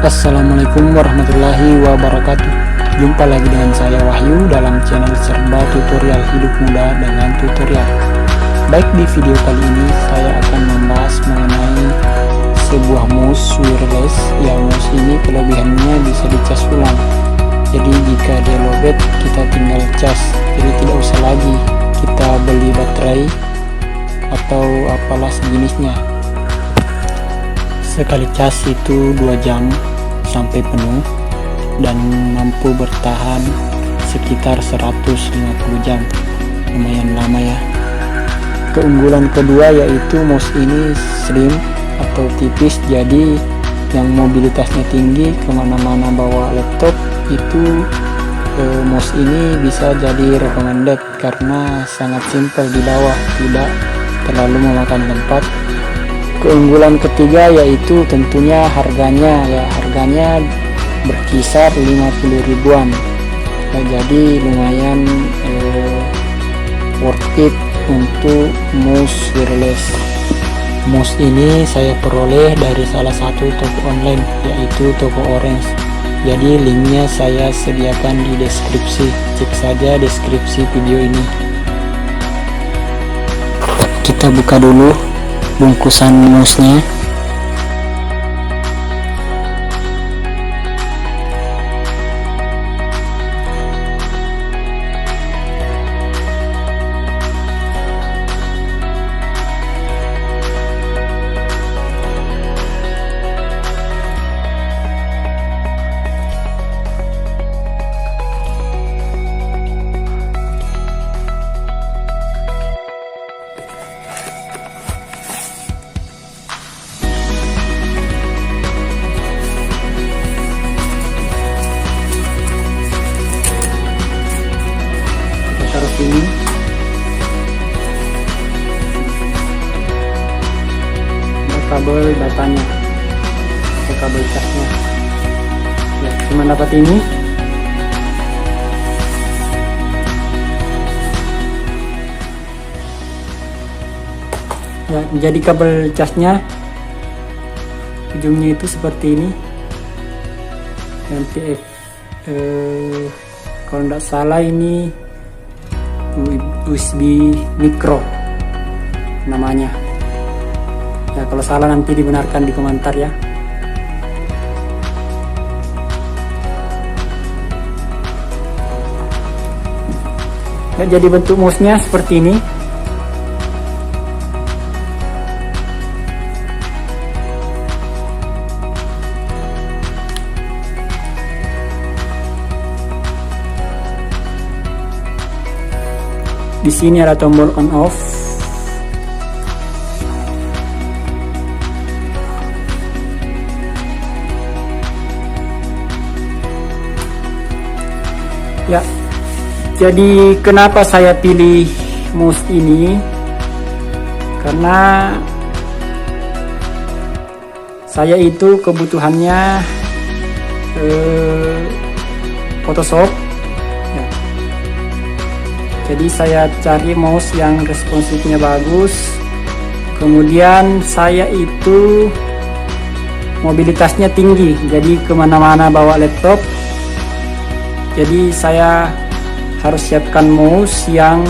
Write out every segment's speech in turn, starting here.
Assalamualaikum warahmatullahi wabarakatuh. Jumpa lagi dengan saya Wahyu dalam channel Serba Tutorial Hidup Mudah dengan tutorial. Baik, di video kali ini saya akan membahas mengenai sebuah mouse wireless. Ya, mouse ini kelebihannya bisa dicas ulang. Jadi jika dia lowbat kita tinggal cas. Jadi tidak usah lagi kita beli baterai atau apalah sejenisnya. Sekali cas itu 2 jam sampai penuh dan mampu bertahan sekitar 150 jam. Lumayan lama ya. Keunggulan kedua yaitu mouse ini slim atau tipis, jadi yang mobilitasnya tinggi kemana-mana bawa laptop itu mouse ini bisa jadi recommended karena sangat simpel dibawa, tidak terlalu memakan tempat. Keunggulan ketiga yaitu tentunya harganya, ya harganya berkisar 50 ribuan. Ya, jadi lumayan worth it untuk mouse wireless. Mouse ini saya peroleh dari salah satu toko online yaitu toko Orange. Jadi linknya saya sediakan di deskripsi. Cek saja deskripsi video ini. Kita buka dulu bungkusan mouse-nya. Taruh sini. Ada kabel datanya, ada kabel casnya. Ya, cuma dapat ini. Ya, jadi kabel casnya ujungnya itu seperti ini. Nanti kalau tidak salah ini USB micro namanya. Ya, kalau salah nanti dibenarkan di komentar ya. Ya, jadi bentuk mouse-nya seperti ini. Di sini ada tombol on off. Ya, jadi kenapa saya pilih mouse ini? Karena saya itu kebutuhannya Photoshop. Jadi saya cari mouse yang responsifnya bagus. Kemudian saya itu mobilitasnya tinggi, jadi kemana-mana bawa laptop. Jadi saya harus siapkan mouse yang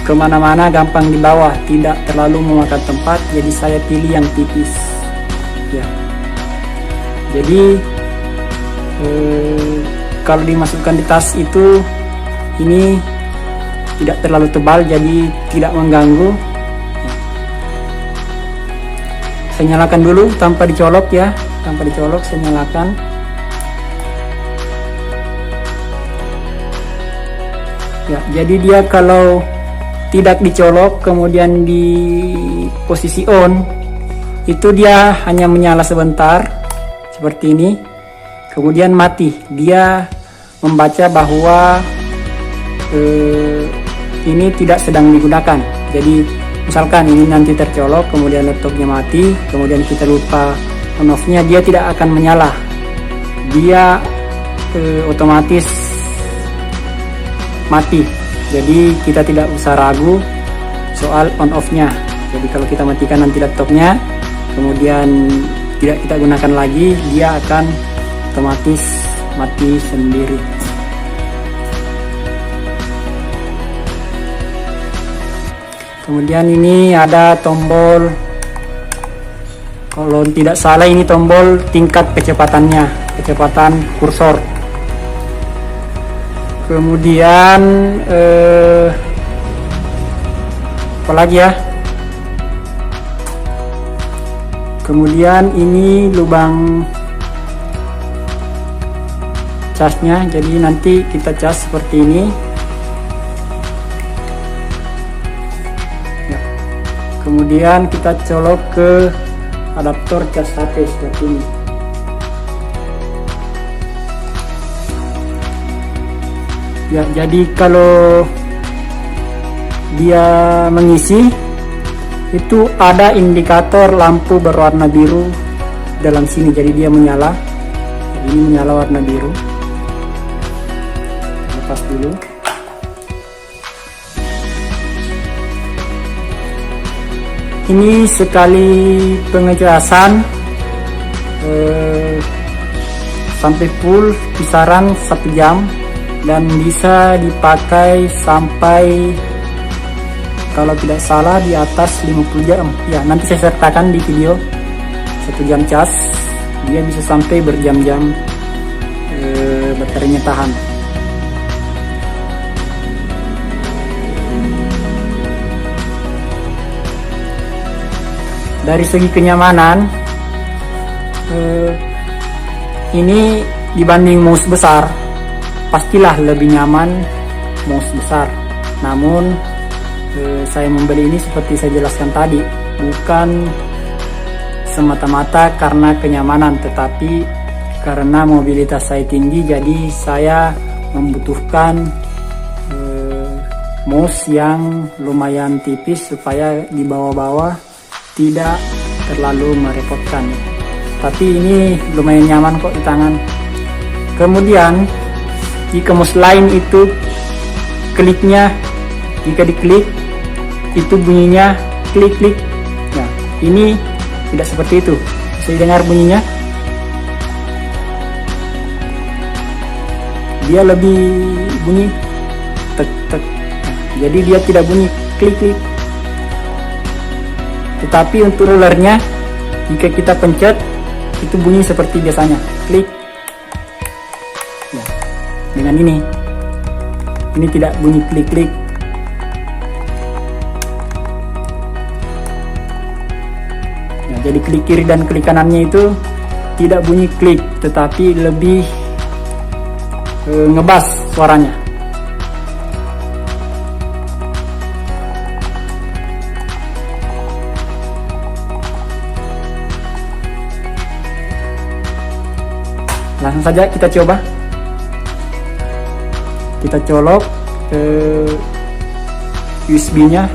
kemana-mana gampang dibawa, tidak terlalu memakan tempat. Jadi saya pilih yang tipis. Ya. Jadi kalau dimasukkan di tas itu ini tidak terlalu tebal, jadi tidak mengganggu. Saya nyalakan dulu tanpa dicolok ya, tanpa dicolok saya nyalakan. Ya, jadi dia kalau tidak dicolok kemudian di posisi on, itu dia hanya menyala sebentar seperti ini, kemudian mati. Dia membaca bahwa ini tidak sedang digunakan. Jadi misalkan ini nanti tercolok kemudian laptopnya mati, kemudian kita lupa on off nya, dia tidak akan menyala. Dia otomatis mati. Jadi kita tidak usah ragu soal on off nya. Jadi kalau kita matikan nanti laptopnya, kemudian tidak kita gunakan lagi, dia akan otomatis mati sendiri. Kemudian ini ada tombol, kalau tidak salah ini tombol tingkat kecepatannya, kecepatan kursor. Kemudian apa lagi ya? Kemudian ini lubang casnya, jadi nanti kita cas seperti ini. Ya. Kemudian kita colok ke adaptor cas HP seperti ini. Ya, jadi kalau dia mengisi itu ada indikator lampu berwarna biru dalam sini, jadi dia menyala. Ini menyala warna biru. Lepas dulu. Ini sekali pengecasan sampai full kisaran 1 jam dan bisa dipakai sampai, kalau tidak salah, di atas 50 jam. Ya, nanti saya sertakan di video 1 jam cas. Dia bisa sampai berjam-jam baterainya tahan. Dari segi kenyamanan, ini dibanding mouse besar, pastilah lebih nyaman mouse besar. Namun saya membeli ini seperti saya jelaskan tadi, bukan semata-mata karena kenyamanan, tetapi karena mobilitas saya tinggi, jadi saya membutuhkan mouse yang lumayan tipis supaya dibawa-bawa tidak terlalu merepotkan. Tapi ini lumayan nyaman kok di tangan. Kemudian jika mouse lain itu kliknya, jika diklik itu bunyinya klik-klik. Nah, ini tidak seperti itu. Saya dengar bunyinya. Dia lebih bunyi tek-tek. Nah, jadi dia tidak bunyi klik-klik. Tetapi untuk rollernya, jika kita pencet, itu bunyi seperti biasanya, klik. Ya, dengan ini tidak bunyi klik-klik. Jadi klik kiri dan klik kanannya itu tidak bunyi klik, tetapi lebih ngebas suaranya. Langsung saja kita coba. Kita colok USB-nya.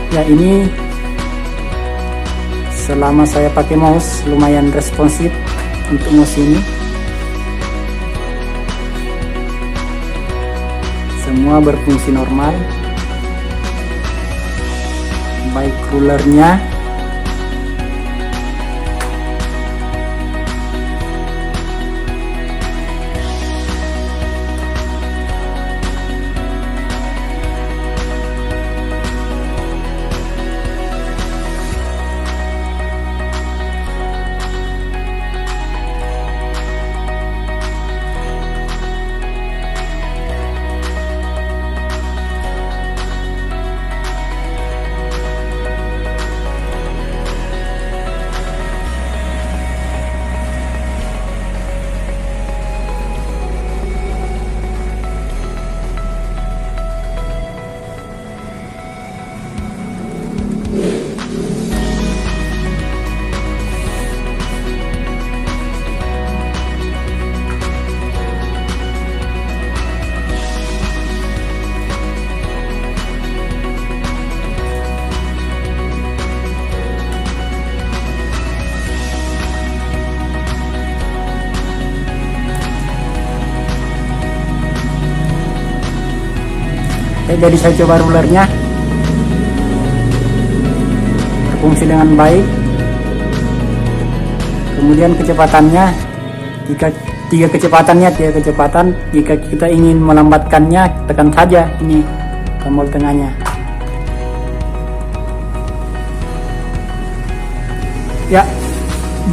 Ya, ini selama saya pakai mouse lumayan responsif untuk mouse ini. Semua berfungsi normal, baik rulernya, jadi saya coba rulernya, berfungsi dengan baik. Kemudian kecepatannya, tiga kecepatan. Jika kita ingin melambatkannya, tekan saja ini tombol tengahnya. Ya,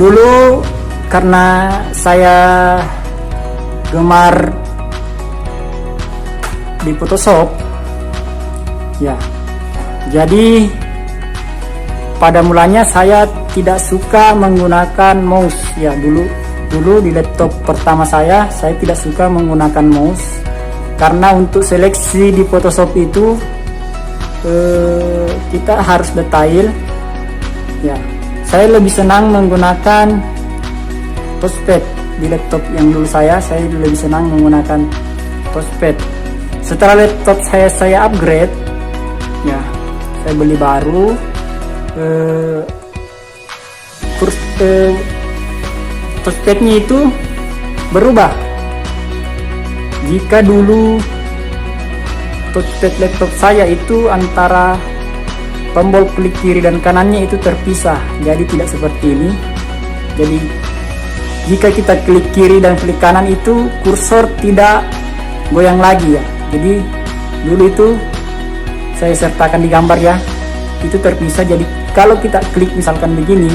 dulu karena saya gemar di Photoshop, ya, jadi pada mulanya saya tidak suka menggunakan mouse. Ya, dulu di laptop pertama saya tidak suka menggunakan mouse karena untuk seleksi di Photoshop itu kita harus detail. Ya, saya lebih senang menggunakan touchpad di laptop yang dulu saya lebih senang menggunakan touchpad. Setelah laptop saya upgrade, ya, saya beli baru, touchpadnya itu berubah. Jika dulu touchpad laptop saya itu antara tombol klik kiri dan kanannya itu terpisah, jadi tidak seperti ini. Jadi jika kita klik kiri dan klik kanan itu kursor tidak goyang lagi, ya. Jadi dulu itu saya sertakan di gambar, ya, itu terpisah. Jadi kalau kita klik misalkan begini,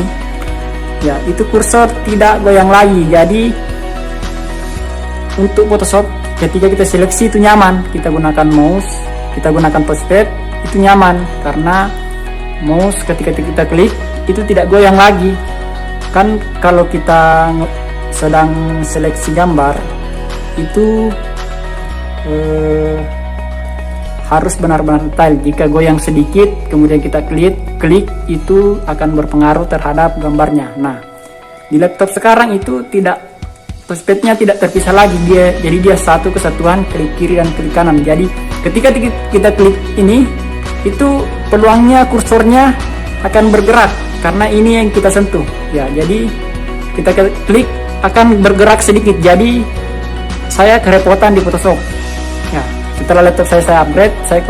ya, itu kursor tidak goyang lagi. Jadi untuk Photoshop ketika kita seleksi itu nyaman, kita gunakan mouse, kita gunakan touchpad itu nyaman karena mouse ketika kita klik itu tidak goyang lagi. Kan kalau kita sedang seleksi gambar itu harus benar-benar detail. Jika goyang sedikit kemudian kita klik itu akan berpengaruh terhadap gambarnya. Nah, di laptop sekarang itu tidak, touchpadnya tidak terpisah lagi, jadi dia satu kesatuan, klik kiri dan klik kanan. Jadi ketika kita klik ini, itu peluangnya kursornya akan bergerak karena ini yang kita sentuh, ya. Jadi kita klik akan bergerak sedikit, jadi saya kerepotan di Photoshop, ya. Setelah laptop saya upgrade, saya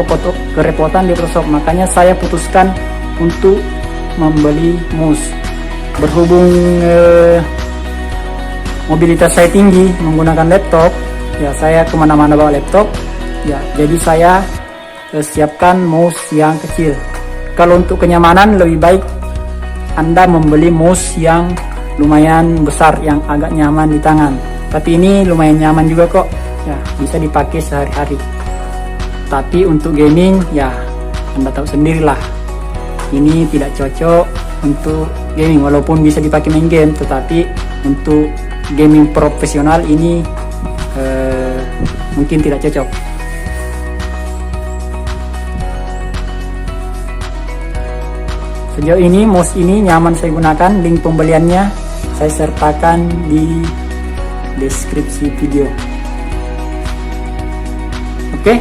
kerepotan di Photoshop, makanya saya putuskan untuk membeli mouse. Berhubung mobilitas saya tinggi menggunakan laptop, ya, saya kemana-mana bawa laptop, ya, jadi saya siapkan mouse yang kecil. Kalau untuk kenyamanan lebih baik Anda membeli mouse yang lumayan besar, yang agak nyaman di tangan. Tapi ini lumayan nyaman juga kok, ya, bisa dipakai sehari-hari. Tapi untuk gaming, ya, Anda tahu sendirilah, ini tidak cocok untuk gaming. Walaupun bisa dipakai main game, tetapi untuk gaming profesional ini mungkin tidak cocok. Sejauh ini mouse ini nyaman saya gunakan. Link pembeliannya saya sertakan di deskripsi video. Oke,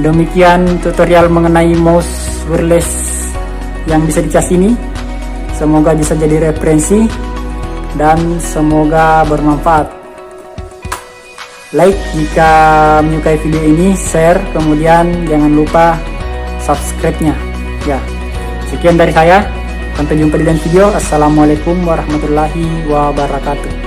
demikian tutorial mengenai mouse wireless yang bisa dicas ini. Semoga bisa jadi referensi dan semoga bermanfaat. Like jika menyukai video ini, share, kemudian jangan lupa subscribe-nya, ya. Sekian dari saya, sampai jumpa di lain video. Assalamualaikum warahmatullahi wabarakatuh.